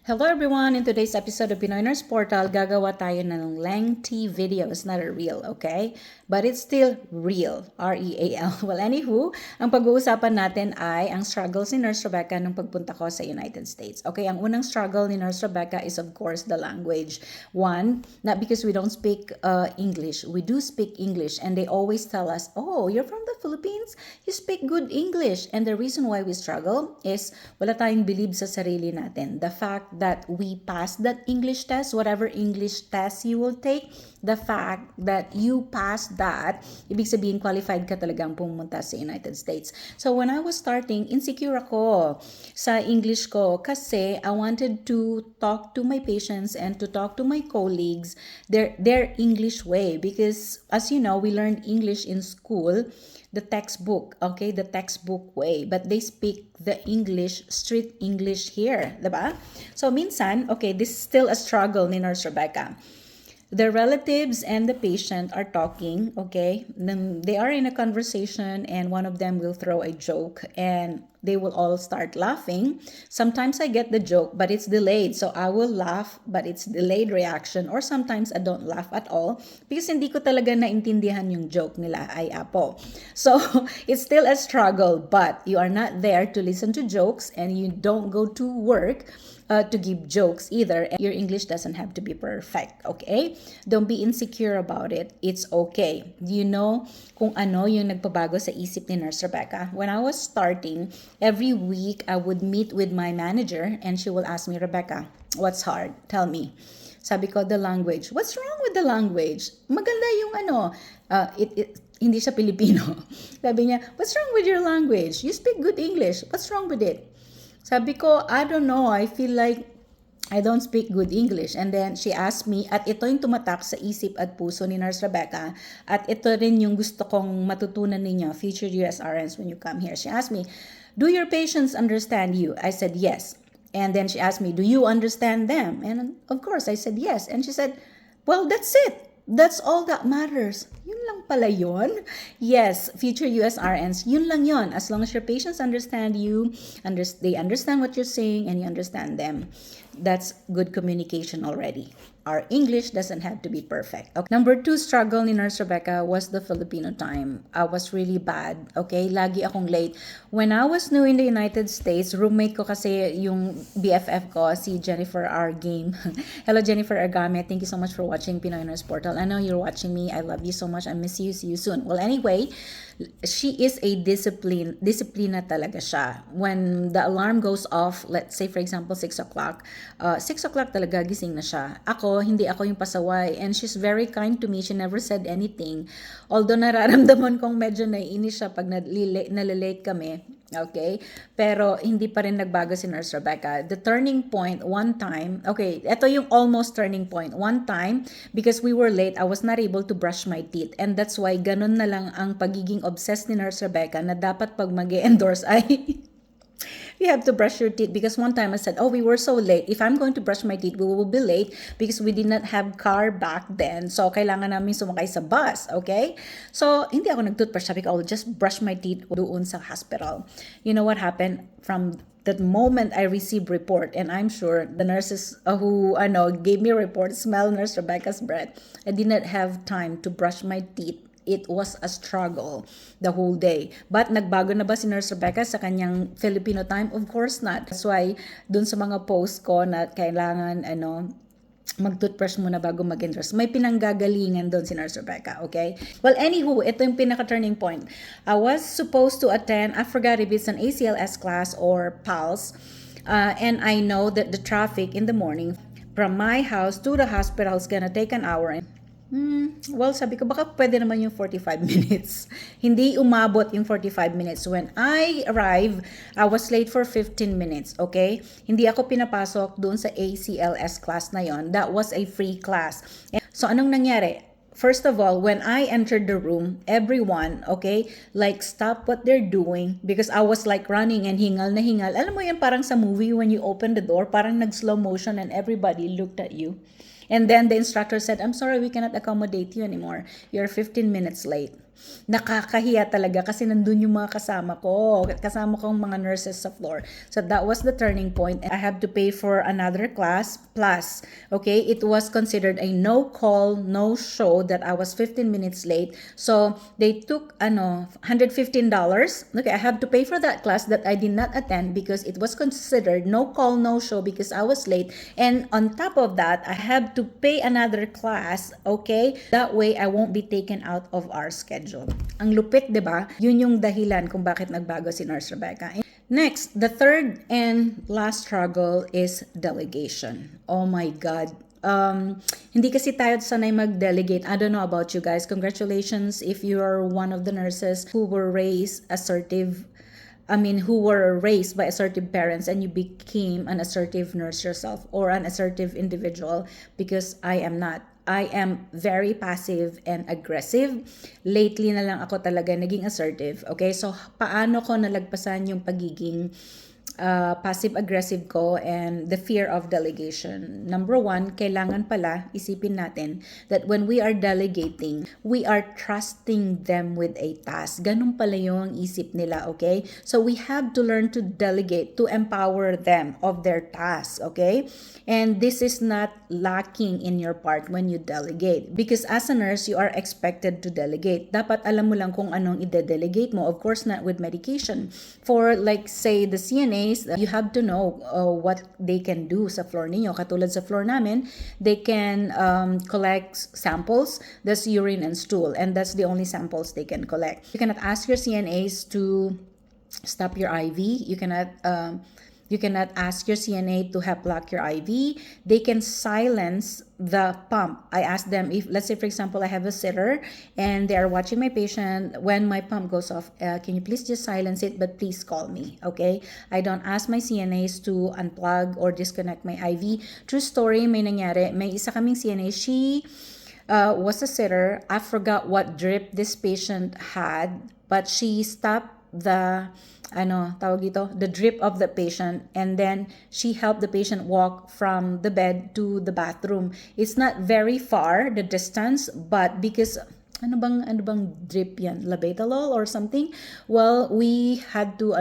Hello everyone! In today's episode of Pinoy Nurse Portal, gagawa tayo ng lengthy video. It's not a reel, okay? But it's still real. R-E-A-L. Well, anywho, ang pag-uusapan natin ay ang struggles ni Nurse Rebecca nung pagpunta ko sa United States. Okay, ang unang struggle ni Nurse Rebecca is of course the language. One, not because we don't speak English. We do speak English and they always tell us, oh, you're from the Philippines? You speak good English. And the reason why we struggle is wala tayong believe sa sarili natin. The fact that we pass that English test, whatever English test you will take, the fact that you pass that, ibig sabihin qualified ka talagang pumunta sa United States. So when I was starting, insecure ako sa English ko kasi I wanted to talk to my patients and to talk to my colleagues their English way, because as you know, we learned English in school, the textbook, okay, the textbook way, but they speak the English, street English here, diba? So minsan, okay, this is still a struggle ni Nurse Rebecca. The relatives and the patient are talking, okay? Then they are in a conversation and one of them will throw a joke and they will all start laughing. Sometimes I get the joke, but it's delayed. So I will laugh, but it's delayed reaction. Or sometimes I don't laugh at all because hindi ko talaga naintindihan yung joke nila ay apo. So it's still a struggle, but you are not there to listen to jokes and you don't go to work to give jokes either. Your English doesn't have to be perfect, okay? Don't be insecure about it. It's okay. Do you know kung ano yung nagpabago sa isip ni Nurse Rebecca? When I was starting, every week I would meet with my manager and she will ask me, Rebecca, what's hard? Tell me. Sabi ko, the language. What's wrong with the language? Maganda yung hindi siya Pilipino. Sabi niya, what's wrong with your language? You speak good English. What's wrong with it? Sabi ko, I don't know, I feel like I don't speak good English. And then she asked me, at ito yung tumatak sa isip at puso ni Nurse Rebecca, at ito rin yung gusto kong matutunan ninyo, future USRNs, when you come here. She asked me, do your patients understand you? I said, yes. And then she asked me, do you understand them? And of course, I said, yes. And she said, well, that's it. That's all that matters. Yun lang pala yun. Yes, future USRNs, yun lang yun. As long as your patients understand you, they understand what you're saying, and you understand them, that's good communication already. Our English doesn't have to be perfect. Okay. Number 2 struggle ni Nurse Rebecca was the Filipino time. I was really bad. Okay, lagi akong late. When I was new in the United States, roommate ko kasi yung BFF ko, si Jennifer R. Game. Hello, Jennifer Argame. Thank you so much for watching Pinoy Nurse Portal. I know you're watching me. I love you so much. I miss you. See you soon. Well, anyway, she is a disciplina talaga siya. When the alarm goes off, let's say for example 6 o'clock, 6 o'clock talaga gising na siya. Hindi ako yung pasaway, and she's very kind to me. She never said anything. Although nararamdaman kong medyo naiinis siya pag nalilate kami. Okay? Pero hindi pa rin nagbago si Nurse Rebecca. The turning point, one time, okay, ito yung almost turning point. One time, because we were late, I was not able to brush my teeth. And that's why ganun na lang ang pagiging obsessed ni Nurse Rebecca na dapat pag mag-endorse ay you have to brush your teeth, because one time I said, oh, we were so late. If I'm going to brush my teeth, we will be late because we did not have car back then. So, kailangan namin sumakay sa bus, okay? So, hindi ako nag-toothbrush. Sabi ko, I'll just brush my teeth doon sa hospital. You know what happened? From that moment I received report, and I'm sure the nurses who gave me a report smell Nurse Rebecca's breath. I did not have time to brush my teeth. It was a struggle the whole day. But nagbago na ba si Nurse Rebecca sa kanyang Filipino time? Of course not. That's why dun sa mga post ko na kailangan mag-toothbrush muna bago mag-endorse, may pinanggagalingan doon si Nurse Rebecca, okay? Well, anywho, ito yung pinaka-turning point. I was supposed to attend, I forgot if it's an ACLS class or PALS, and I know that the traffic in the morning from my house to the hospital is gonna take an hour. Well, sabi ko, baka pwede naman yung 45 minutes. Hindi umabot yung 45 minutes. When I arrived, I was late for 15 minutes, okay? Hindi ako pinapasok doon sa ACLS class na yon. That was a free class. So, anong nangyari? First of all, when I entered the room, everyone, okay, like stop what they're doing because I was like running and hingal na hingal. Alam mo yan, parang sa movie when you open the door, parang nag-slow motion and everybody looked at you. And then the instructor said, I'm sorry, we cannot accommodate you anymore. You're 15 minutes late. Nakakahiya talaga kasi nandun yung mga kasama kong mga nurses sa floor. So that was the turning point. I have to pay for another class plus, okay, it was considered a no call, no show that I was 15 minutes late. So they took $115. Okay, I have to pay for that class that I did not attend because it was considered no call, no show because I was late. And on top of that, I have to pay another class, okay? That way I won't be taken out of our schedule. Ang lupit, 'di ba? Yun yung dahilan kung bakit nagbago si Nurse Rebecca. Next, the third and last struggle is delegation. Oh my God. Hindi kasi tayo sanay mag-delegate. I don't know about you guys. Congratulations if you are one of the nurses who were raised assertive. Who were raised by assertive parents and you became an assertive nurse yourself or an assertive individual, because I am not. I am very passive and aggressive. Lately na lang ako talaga naging assertive. Okay, so paano ko nalagpasan yung pagiging passive-aggressive ko and the fear of delegation? Number one, kailangan pala isipin natin that when we are delegating, we are trusting them with a task. Ganun pala yung isip nila, okay? So we have to learn to delegate, to empower them of their task, okay? And this is not lacking in your part when you delegate. Because as a nurse, you are expected to delegate. Dapat alam mo lang kung anong i-delegate mo. Of course, not with medication. For like say the CNA, you have to know what they can do sa floor ninyo. Katulad sa floor namin, they can collect samples, that's urine and stool, and that's the only samples they can collect. You cannot ask your CNAs to stop your IV. You cannot ask your CNA to help lock your IV. They can silence the pump. I ask them if, let's say for example, I have a sitter and they are watching my patient. When my pump goes off, can you please just silence it, but please call me, okay? I don't ask my CNAs to unplug or disconnect my IV. True story, may nangyari. May isa kaming CNA, she was a sitter. I forgot what drip this patient had, but she stopped the the drip of the patient, and then she helped the patient walk from the bed to the bathroom. It's not very far the distance, but because ano bang drip yan, labetalol or something, well, we had to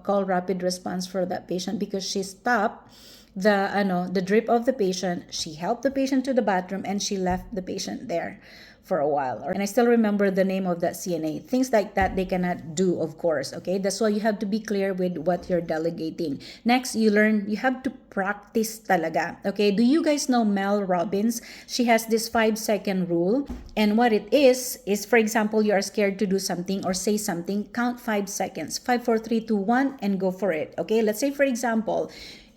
call rapid response for that patient because she stopped the drip of the patient. She helped the patient to the bathroom and she left the patient there for a while. And I still remember the name of that CNA. Things like that they cannot do, of course, okay? That's why you have to be clear with what you're delegating. Next, you have to practice talaga, okay? Do you guys know Mel Robbins? She has this 5-second rule, and what it is for example, you are scared to do something or say something, count 5 seconds. 5, 4, 3, 2, 1, and go for it, okay? Let's say for example,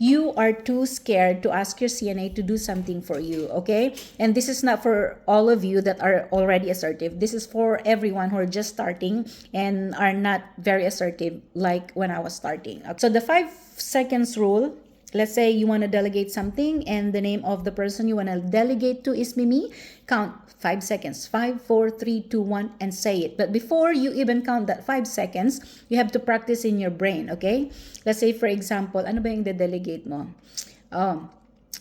you are too scared to ask your CNA to do something for you, okay? And this is not for all of you that are already assertive. This is for everyone who are just starting and are not very assertive like when I was starting. So the 5 seconds rule, let's say you want to delegate something and the name of the person you want to delegate to is Mimi. Count 5 seconds. 5, 4, 3, 2, 1, and say it. But before you even count that 5 seconds, you have to practice in your brain, okay? Let's say, for example, ano ba yung de-delegate mo?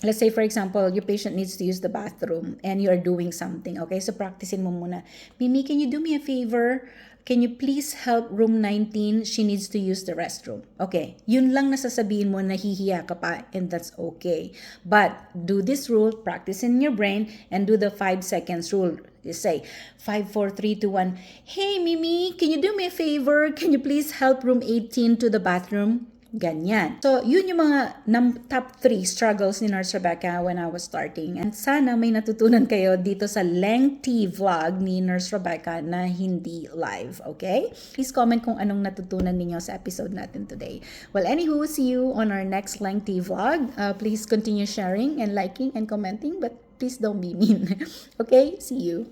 Let's say, for example, your patient needs to use the bathroom and you are doing something, okay? So, practicein mo muna. Mimi, can you do me a favor? Can you please help room 19? She needs to use the restroom. Okay, yun lang nasasabihin mo, nahihiya ka pa, and that's okay. But do this rule, practice in your brain, and do the 5 seconds rule. You say, 5, 4, 3, 2, 1. Hey, Mimi, can you do me a favor? Can you please help room 18 to the bathroom? Ganyan. So, yun yung mga top 3 struggles ni Nurse Rebecca when I was starting. And sana may natutunan kayo dito sa lengthy vlog ni Nurse Rebecca na hindi live, okay? Please comment kung anong natutunan ninyo sa episode natin today. Well, anywho, see you on our next lengthy vlog. Please continue sharing and liking and commenting, but please don't be mean. Okay? See you.